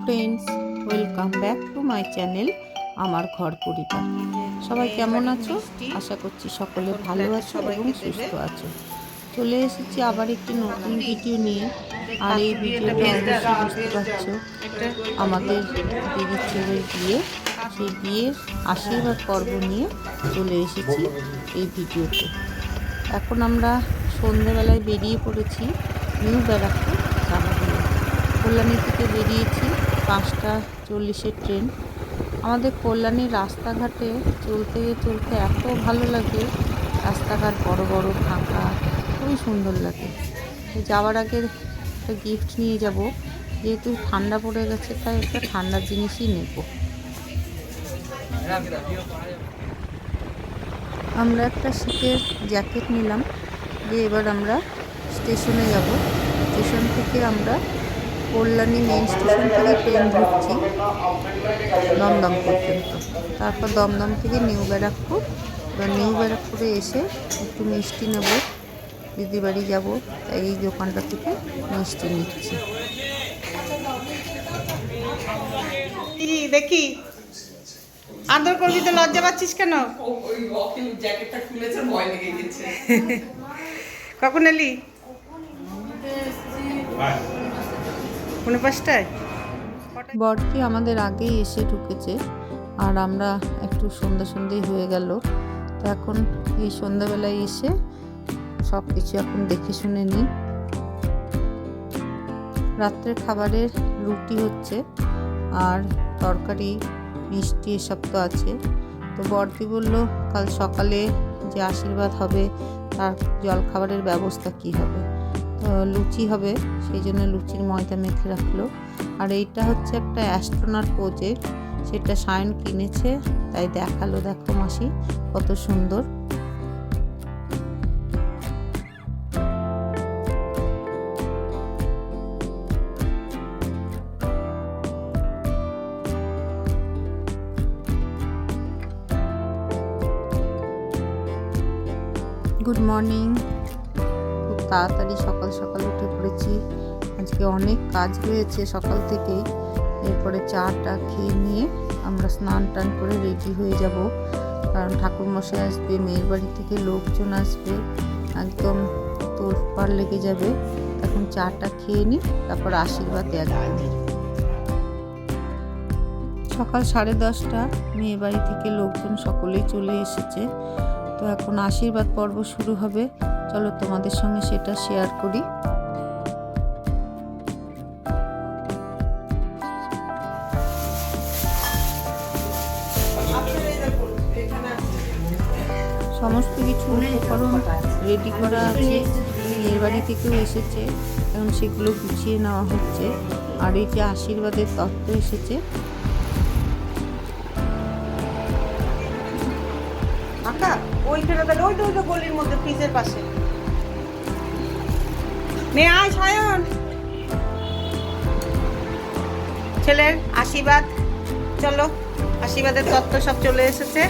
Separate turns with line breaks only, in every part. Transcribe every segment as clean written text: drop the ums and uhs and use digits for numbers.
Friends, welcome back to my channel আমার ঘর পরিবার। সবাই কেমন আছো? আশা করছি সকলে ভালো আছো এবং সুস্থ আছো। চলে এসেছি আবার একটি নতুন ভিডিও নিয়ে। আর এই ভিডিওটা অবশ্যই বুঝতে পারছো আমাদের দিদির ছেলের বিয়ে, সেই বিয়ের আশীর্বাদ পর্ব নিয়ে চলে এসেছি এই ভিডিওতে। এখন আমরা সন্ধ্যেবেলায় বেরিয়ে পড়েছি নিউ ব্যারাকপুর যাওয়ার জন্য। কল্যাণী থেকে বেরিয়েছি 5:40 ট্রেন। আমাদের কল্যাণীর রাস্তাঘাটে চলতে চলতে এত ভালো লাগে, রাস্তাঘাট বড় বড় ফাঁকা, খুবই সুন্দর লাগে। যাওয়ার আগে একটা গিফট নিয়ে যাব, যেহেতু ঠান্ডা পড়ে গেছে তাই একটা ঠান্ডার জিনিসই নেব। আমরা একটা শীতের জ্যাকেট নিলাম, যে এবার আমরা স্টেশনে যাব। স্টেশন থেকে আমরা কল্যাণী মেন স্টেশন থেকে ট্রেন ধরছি দমদম পর্যন্ত, তারপর দমদম থেকে নিউ ব্যারাকপুর। এবার নিউ ব্যারাকপুরে এসে একটু মিষ্টি নেব, দিদি বাড়ি যাবো, তাই এই দোকানটা থেকে মিষ্টি নিচ্ছি।
দেখি আদর করবি তো লজ্জা পাচ্ছিস কেন? কখন এলি? 5:45।
বরটি আমাদের আগেই এসে ঢুকেছে, আর আমরা একটু সন্ধ্যেই হয়ে গেল। তো এখন এই সন্ধ্যাবেলায় এসে সব কিছু এখন দেখে শুনে নিই। রাত্রের খাবারের রুটি হচ্ছে, আর তরকারি মিষ্টি এসব তো আছে। তো বরদি বললো কাল সকালে যে আশীর্বাদ হবে তার জলখাবারের ব্যবস্থা কি হবে। তো লুচি হবে, সেই জন্য লুচির ময়দা মেখে রাখলো। আর এইটা হচ্ছে একটা অ্যাস্ট্রোনট প্রজেক্ট, সেটা সায়ন কিনেছে, তাই দেখালো, দেখো মাসি কত সুন্দর। Good morning. খুব তাড়াতাড়ি সকাল সকাল উঠে পড়েছি, আজকে অনেক কাজ রয়েছে সকাল থেকেই। এরপরে চাটা খেয়ে নিয়ে আমরা স্নান টান করে রেডি হয়ে যাব, কারণ ঠাকুরমশাই আসবে, মেয়ের বাড়ি থেকে লোকজন আসবে, একদম তোলপাড় লেগে যাবে। এখন চাটা খেয়ে নিই, তারপর আশীর্বাদ একদম। সকাল 10:30, মেয়ের বাড়ি থেকে লোকজন সকলেই চলে এসেছে। তো এখন আশীর্বাদ পর্ব শুরু হবে, চলো তোমাদের সঙ্গে সেটা শেয়ার করি। সমস্ত কিছু উপকরণ রেডি করা আছে, মেয়ের বাড়ি থেকেও এসেছে, এখন সেগুলো গুছিয়ে নেওয়া হচ্ছে। আর এই যে আশীর্বাদের তত্ত্ব এসেছে,
ওইখানে ওই তো গলির মধ্যে ফ্রিজের পাশে। মেয়ে আয় সায়ন, ছেলের আশীর্বাদ, চলো আশীর্বাদের তত্ত্ব সব চলে এসেছে।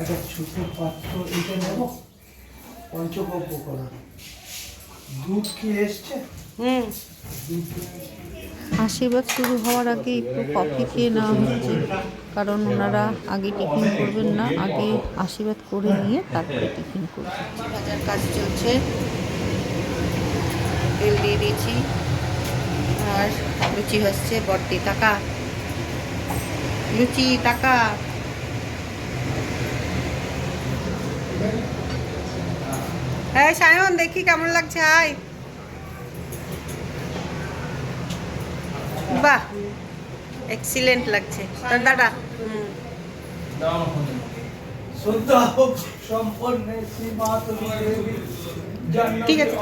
একটা ছোট পাত্র এটা নেব, পঞ্চগব্য করা। দুধ কি এসছে?
আশীর্বাদ শুরু হওয়ার আগে একটু কফি খেয়ে নেওয়া হচ্ছে, কারণ ওনারা আগে টিফিন করবেন না, আগে আশীর্বাদ করে নিয়ে তারপরে টিফিন করবেন। ভাজার কাজ চলছে, তেল দিয়ে দিয়েছি, আর লুচি হচ্ছে। বড়দি টাকা, লুচি টাকা।
হ্যাঁ সায়ন, দেখি কেমন লাগছে, আয়। বাহ, এক্সিলেন্ট লাগছে তোর দাদা। ঠিক আছে,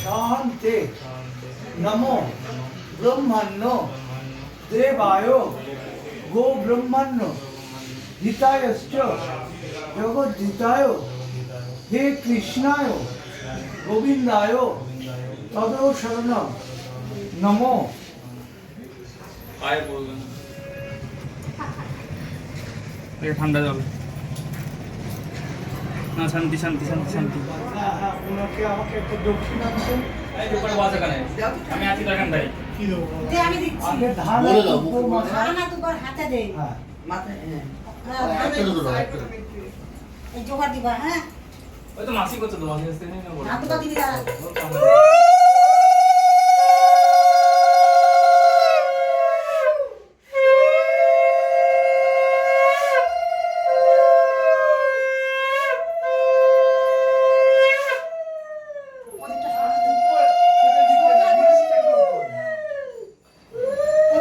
শান্তি नमो ब्रह्मण्यो देवाय गो ब्रह्मण्य हितायश्च जगद्धिताय हे कृष्णाय गोविंदाय तदो शरणं नमो।
আয় বলবেন এই ঠান্ডা জল না শান্তি শান্তি শান্তি শান্তি
ওনাকে আমাকে একটা দক্ষিণাংশ
এই দোকানে বসে এখানে আমি আছি তো এখানটাই
দে আমি দিচ্ছি
আগে ধান
বলে
আর
দাও,
দুব্বো মাথা।
না না তোমার হাতে দে
হ্যাঁ
মাথায় হ্যাঁ
একটা দুটো দাও, একটা।
এই জোগাড় দিবা হ্যাঁ
ওই তো মাসি করছে তো মাসি আসতে নেই না বলে
হাত পা দিবি দাঁড়া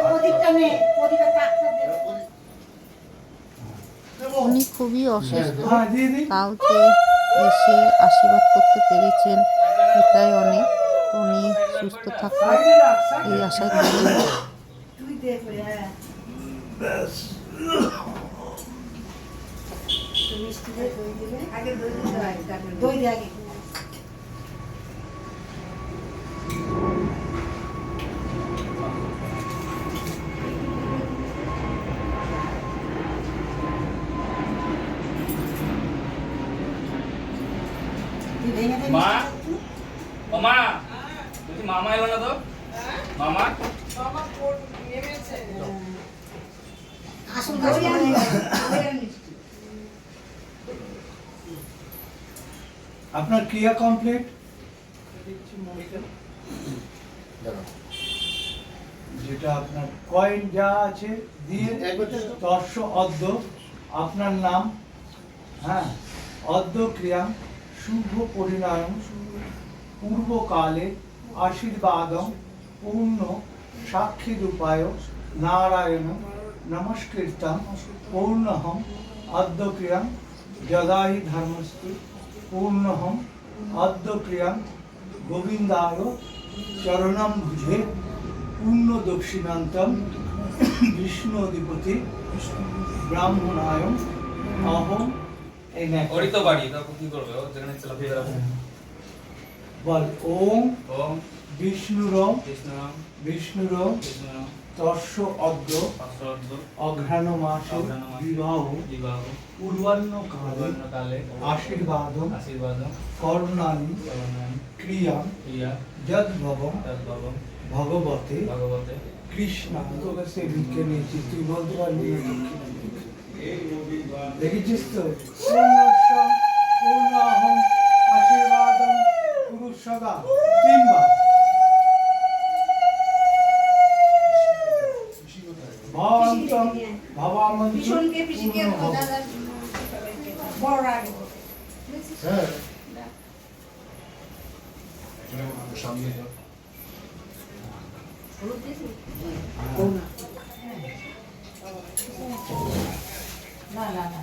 প্রদীপটা নে প্রদীপের তাকটা দে
উনি খুবই অসুস্থ,
হ্যাঁ দিয়ে দিই।
তাও যে এসে আশীর্বাদ করতে পেরেছেন এটাই অনেক। উনি সুস্থ থাকুন
সাইডে রাখ, সাইডে
এই
রাখ।
আশায় করি।
তুই দে করে হ্যাঁ
ব্যাস।
তুই মিষ্টি দে দই দিবে
আগে দই দিতে হয় তারপরে
দই দে আগে তুই ভেঙে দে
মা?
মিষ্টিটা।
ও মা বলছি মামা এলো না তো মামা
বাবা কোট নেমেছে
আসল কাজ করে মিষ্টি
আপনার ক্রিয়া কমপ্লিট।
দাঁড়াও।
যেটা আপনার কয়েন যা আছে দিয়ে
একবার চেষ্টা করো।
দর্শ অদ্য আপনার নাম, হ্যাঁ অদ্য ক্রিয়া শুভ পরিণাম পূর্বকালে আশীর্বাদম পূর্ণ সাক্ষী রূপায় নারায়ণ নমস্কৃতম পূর্ণহম অদ্য ক্রিয়াম যদাহি ধর্মস্তু পূর্ণহম অদ্য ক্রিয়াম গোবিন্দায় চরণম ভুজে পূর্ণ দক্ষিণান্তম বিষ্ণু অধিপতি ব্রাহ্মণায় অহম এই নেক।
ওরই তো বাড়ি তারপর কি করবে ও যেখানে চলাফেরা করবে
বল ওম
ওম
বিষ্ণুরম
কৃষ্ণরাম
বিষ্ণুরম
কৃষ্ণরাম
তস্য অদ্য
পাঁচশো
অঘ্রাণ মাসে
অঘ্রাণ মাসে
বিবাহ
বিবাহ
পূর্বাহ্ন কালে
কালে
আশীর্বাদম
আশীর্বাদ
করুণানি ক্রিয়া
ক্রিয়া
যদ্ভবম
তদ্ভবম
ভগবতে
ভগবতে
কৃষ্ণ তোকে সে লিখে নিয়েছি, তুই বলতে পারবি না দেখেছিস তো পূর্ণস্য পূর্ণাহম আশীর্বাদম পুরুষ সদা তিনবার ভবন্তম ভবামন্ত
পিছনকে পিছিয়ে বড় আগে
হ্যাঁ। সামনে যাও।
না না না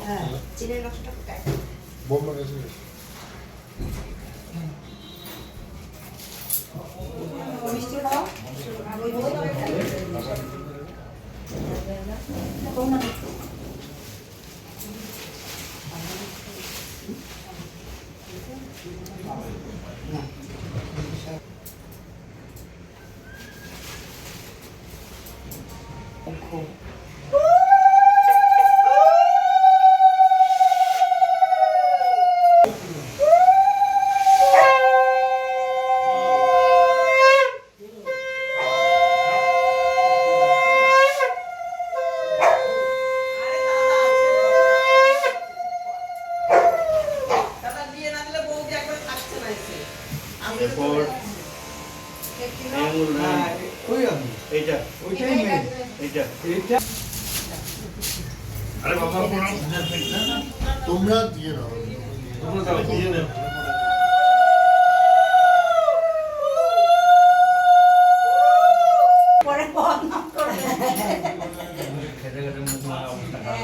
হ্যাঁ চিনের নকশাটা কোথায়
বোম লাগাইছে।
মিষ্টি খাও ওই দই তোমরা
দাদা বিয়ে না দিলে বৌদি একবার থাকছে না এসে
এরপর আঙুল
হ্যাঁ ওই আমি
এইটা
ওইটাই মেন
এইটা
এইটা
আরে বাবা
তোমরা দিয়ে দাও।
তোমরা দাও দিয়ে দাও
পরে বন্ধ করে
খেতে খেতে মুখ মারা অবস্থা খারাপ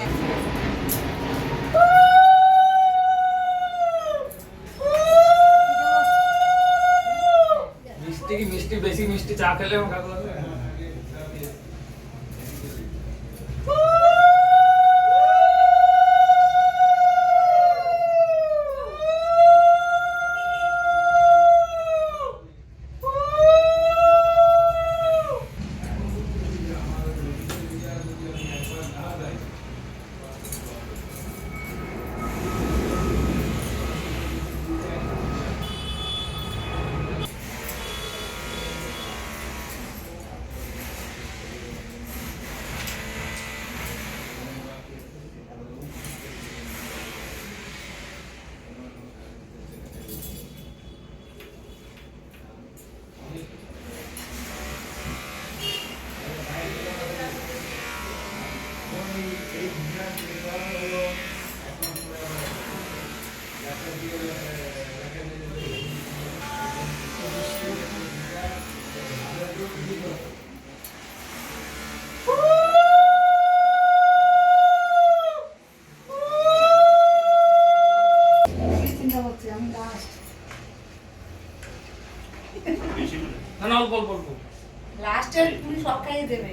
মিষ্টি মিষ্টি চা খেলে কাকু লাগবে?
চিন্তা করছি আমি লাস্ট
না না অল্প অল্প অল্প।
লাস্টের তুমি সব খাইয়ে দেবে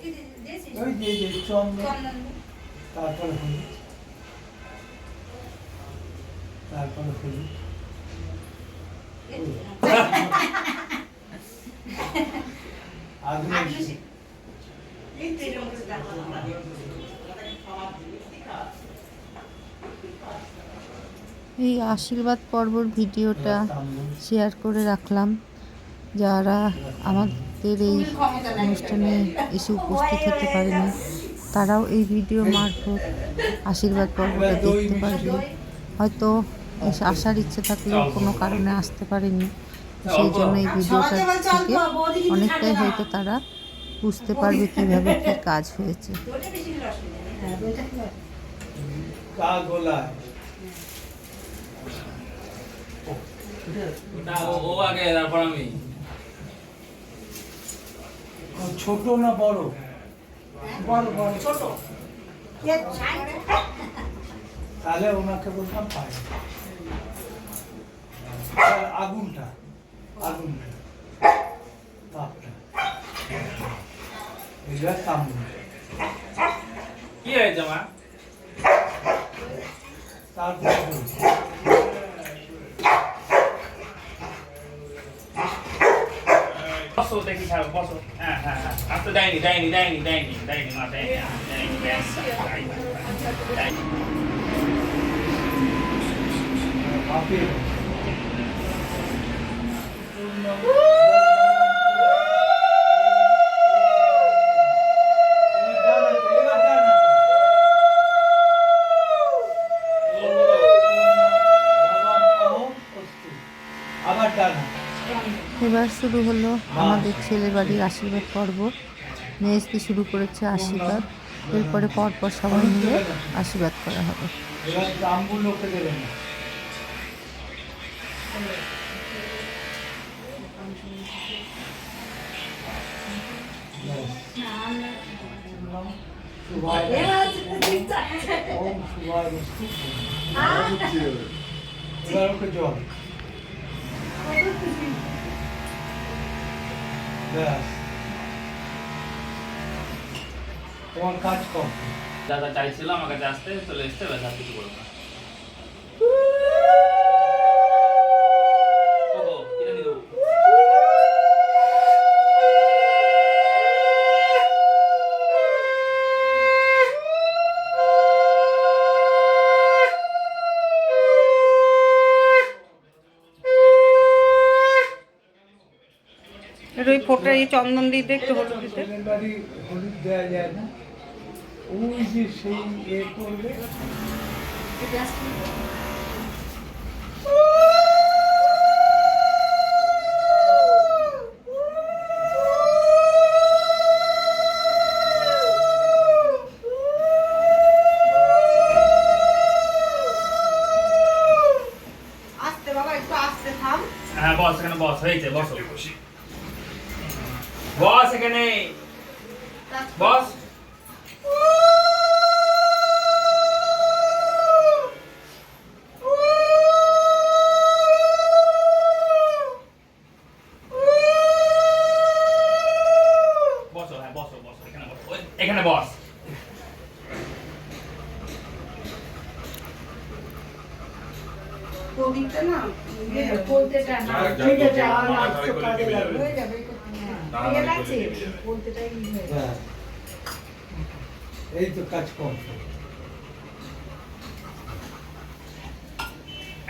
কি দিয়েছিস
ওই যে চন্দন,
চন্দন
তারপরে হলুদ, তারপরে হলুদ। আগুন
এই আশীর্বাদ পর্বর ভিডিওটা শেয়ার করে রাখলাম। যারা আমাদের এই অনুষ্ঠানে এসে উপস্থিত হতে পারেনি তারাও এই ভিডিও মারফত আশীর্বাদ পর্বটা দেখতে পারবে। হয়তো আসার ইচ্ছে থাকলেও কোনো কারণে আসতে পারেনি, সেই জন্য এই ভিডিওটা থেকে অনেকটাই হয়তো তারা বুঝতে পারবে কীভাবে কী কাজ হয়েছে।
কা গোলায়
ওটা ও আগে তারপর আমি।
ছোট না বড়?
বড় বড় ছোট
তাহলে ওনাকে বলতাম পায়। আগুনটা আগুনটা তাপটা এটা তামুল।
কি হয়েছে মা?
তারপরে
বসো দেখি খাবো বসো। হ্যাঁ হ্যাঁ হ্যাঁ আচ্ছা দেয়নি দেয়নি দেয়নি দেয়নি দেয়নি মা দেয়নি দেয়নি ব্যাস দেয়নি।
ভাপে আবার ডানা।
এবার শুরু হলো আমাদের ছেলে বাড়ির আশীর্বাদ পর্ব। মেজদি শুরু করেছে আশীর্বাদ, এরপরে পরপর সবাই মিলে আশীর্বাদ করা হবে।
এবার জামগুলো ওকে দেবেন না। শুভায় ওম শুভায় বস্তু। এবার ওকে জল ব্যাস, তোমার কাজ কম।
দাদা চাইছিল আমার কাছে আসতে, চলে এসছে, ব্যাস আর কিছু করবো না। ওগো, এটা নিয়ে দেবো।
একটু ওই ফোঁটা এই চন্দন দিতে একটু হলুদ দিতে।
ছেলের বাড়ি হলুদ দেওয়া যায় না, ওই যে সেই এ করবে।
হয়েছে, বসো। বস এখানে, বস। বসো, হ্যাঁ বসো, বসো এখানে বসো, এখানে বস।
প্রদীপটা না
বলতেটা না
ঠিক আছে, আর আজকে কাজে লাগবে।
হয়ে যাবে ঠিক আছে বলতেটাই হয়ে যাবে
হ্যাঁ। এই তো কাজ কম।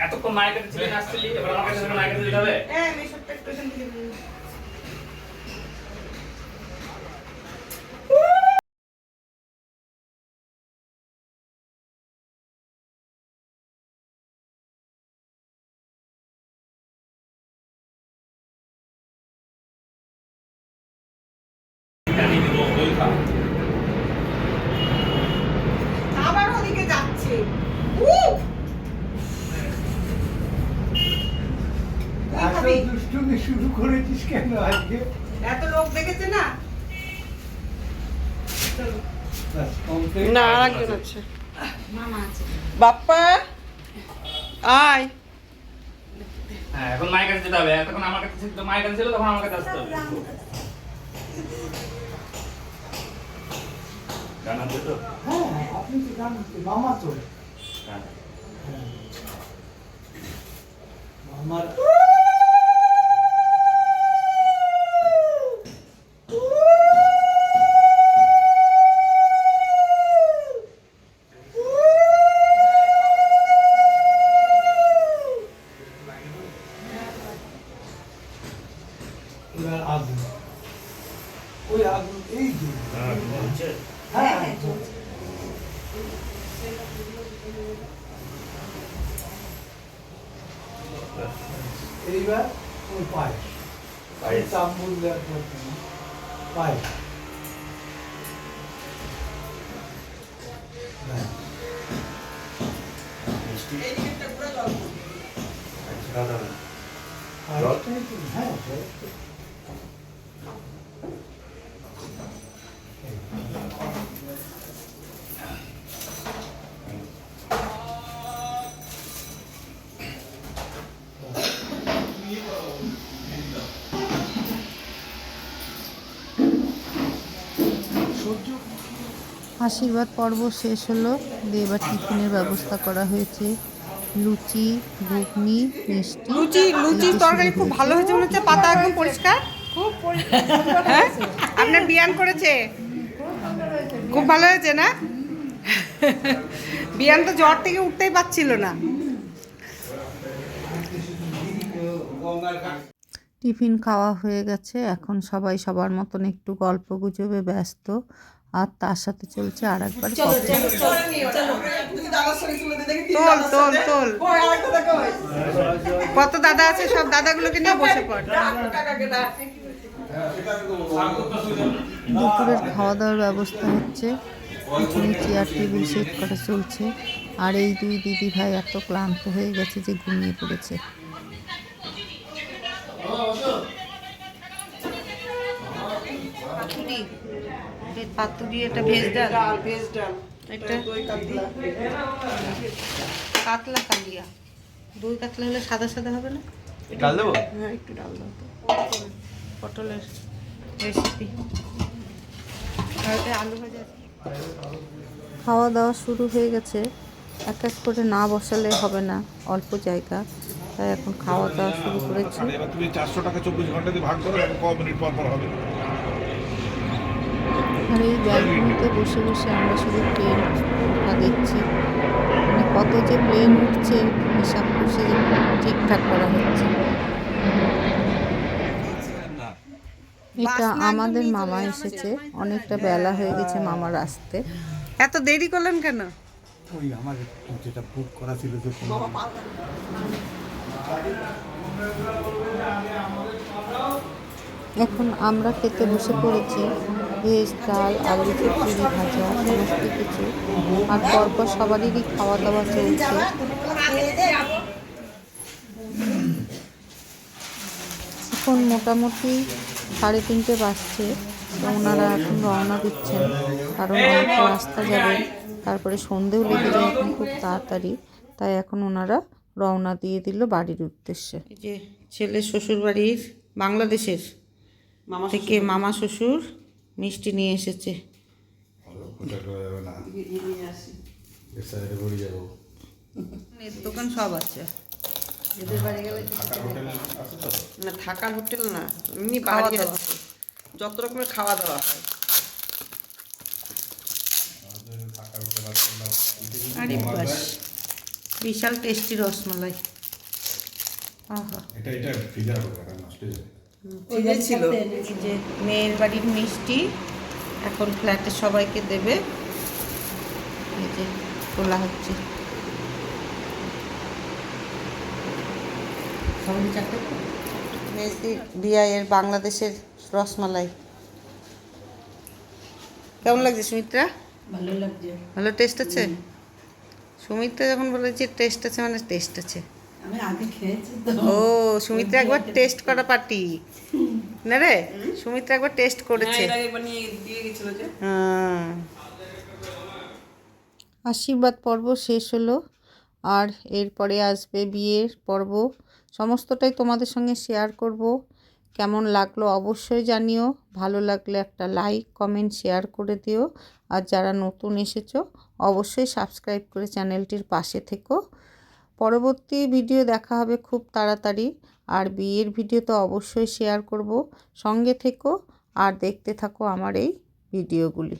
এতক্ষণ মায়ের কাছে ছিলেন, আসছিলি, এবার আমার কাছে মায়ের কাছে যেতে হবে।
হ্যাঁ মেশরটা একটু এখান থেকে দিন।
এখানে দিব, ওই খা।
আবার ওদিকে যাচ্ছে
এত দুষ্টুমি শুরু করেছিস কেন আজকে?
এত লোক দেখেছে না
ব্যাস, complete।
না আর একজন আছে
মামা আছে
বাপ্পা আয়
হ্যাঁ, এখন মায়ের কাছে যেতে হবে। এতক্ষণ আমার কাছে ছিল, মায়ের কাছে ছিল, তখন আমার কাছে আসতে হবে। গান আছে তো?
হ্যাঁ, আপনি তো জানেন তো, মামা তো।
হ্যাঁ।
আমার এবার আগুন, ওই আগুন এই যে হ্যাঁ হ্যাঁ, এইবার ওই পায়েস,
পায়েস।
তাম্বুল দেওয়ার দরকার নেই। পায়েস ব্যাস।
এইদিকে ঘুরে যাও
পায়েসটাই তো, হ্যাঁ জল তো।
আশীর্বাদ পর্ব শেষ হলো, দিয়ে এবার টিফিনের ব্যবস্থা করা হয়েছে। লুচি, ঘুগনি, মিষ্টি।
লুচি লুচির
এদিকে
তরকারি
শুরু
খুব ভালো হয়েছে মনে হচ্ছে, পাতা একদম পরিষ্কার।
খুব পরিষ্কার
হ্যাঁ আপনার বিয়ান করেছে, খুব ভালো হয়েছে না? বিয়ান তো জ্বর থেকে উঠতেই পারছিল না।
টিফিন খাওয়া হয়ে গেছে, এখন সবাই সবার মতন একটু গল্প গুজবে ব্যস্ত, আর তার সাথে চলছে আর একবার
তোল তোল তোল, কত দাদা আছে, সব দাদাগুলোকে নিয়ে বসে পড়।
দুপুরের খাওয়া দাওয়ার ব্যবস্থা হচ্ছে, পিছনে চেয়ার টেবিল সেট করা চলছে, আর এই দুই দিদি ভাই এত ক্লান্ত হয়ে গেছে যে ঘুমিয়ে পড়েছে।
পাতুরি, এটা ভেজ ডাল, ভেজ ডাল, এটা কাতলা কালিয়া, দই কাতলা হলে সাদা সাদা হবে না?
ডাল দেবো?
হ্যাঁ একটু ডাল দাও তো। পটলের রেসিপি, আর এটা আলু ভাজা আছে।
খাওয়া দাওয়া শুরু হয়ে গেছে, এক এক করে না বসালে হবে না, অল্প জায়গা, তাই এখন খাওয়া দাওয়া শুরু করেছি।
এবার তুমি 400 টাকা 24 ঘন্টা দিয়ে ভাগ করো, এখন ক মিনিট পর পর হবে।
আর এই ব্যালকনিতে বসে বসে আমরা শুধু প্লেনটা দেখছি, মানে কত যে প্লেন উঠছে হিসাব করছে যে ঠিকঠাক করা হচ্ছে। এটা আমাদের মামা এসেছে, অনেকটা বেলা হয়ে গেছে মামার আসতে।
এত দেরি করলেন কেন?
ওই আমার যেটা বুক করা ছিল যে
এখন আমরা খেতে বসে পড়েছি, ভেজ ডাল, আলু চচ্চড়ি, ভাজা, সমস্ত কিছু, আর পরপর সবারই খাওয়া দাওয়া চলছে। এখন মোটামুটি 3:30 বাজছে, তো ওনারা এখন রওনা দিচ্ছেন, কারণ অনেকটা রাস্তা যাবেন, তারপরে সন্ধেও লেগে যায় এখন খুব তাড়াতাড়ি, তাই এখন ওনারা রওনা দিয়ে দিল বাড়ির উদ্দেশ্যে। এই যে ছেলে শ্বশুর বাড়ির বাংলাদেশের থেকে মামা শ্বশুর মিষ্টি নিয়ে এসেছে। এর দোকান সব আছে,
এদের বাড়ি গেলে না থাকার হোটেল না, এমনি বাড়ি আছে, যত রকমের খাওয়া দাওয়া হয়।
আরে বাস, বিশাল টেস্টি রসমালাই। আহা,
ছিল
এই যে মেয়ের বাড়ির মিষ্টি এখন ফ্ল্যাটে সবাইকে দেবে, এই যে তোলা হচ্ছে। মেজদি বিআইয়ের বাংলাদেশের রসমালাই কেমন লাগছে সুমিত্রা?
ভালো লাগছে।
ভালো টেস্ট আছে? সুমিত্রা যখন বলে যে টেস্ট আছে মানে টেস্ট আছে।
আমি আগে খেয়েছি তো।
ও সুমিত্রা একবার টেস্ট করা পার্টি না রে, সুমিত্রা একবার টেস্ট করেছে। হ্যাঁ। আশীর্বাদ পর্ব শেষ হলো, আর এরপরে আসবে বিয়ের পর্ব। সমস্তটাই তোমাদের সঙ্গে শেয়ার করব। কেমন লাগলো অবশ্যই জানিও, ভালো লাগলে একটা লাইক কমেন্ট শেয়ার করে দিও, আর যারা নতুন এসেছো অবশ্যই সাবস্ক্রাইব করে চ্যানেলটির পাশে থেকো। পরবর্তী ভিডিও দেখা হবে খুব তাড়াতাড়ি, আর বিয়ের ভিডিও তো অবশ্যই শেয়ার করব। সঙ্গে থেকো আর দেখতে থাকো আমার এই ভিডিওগুলি।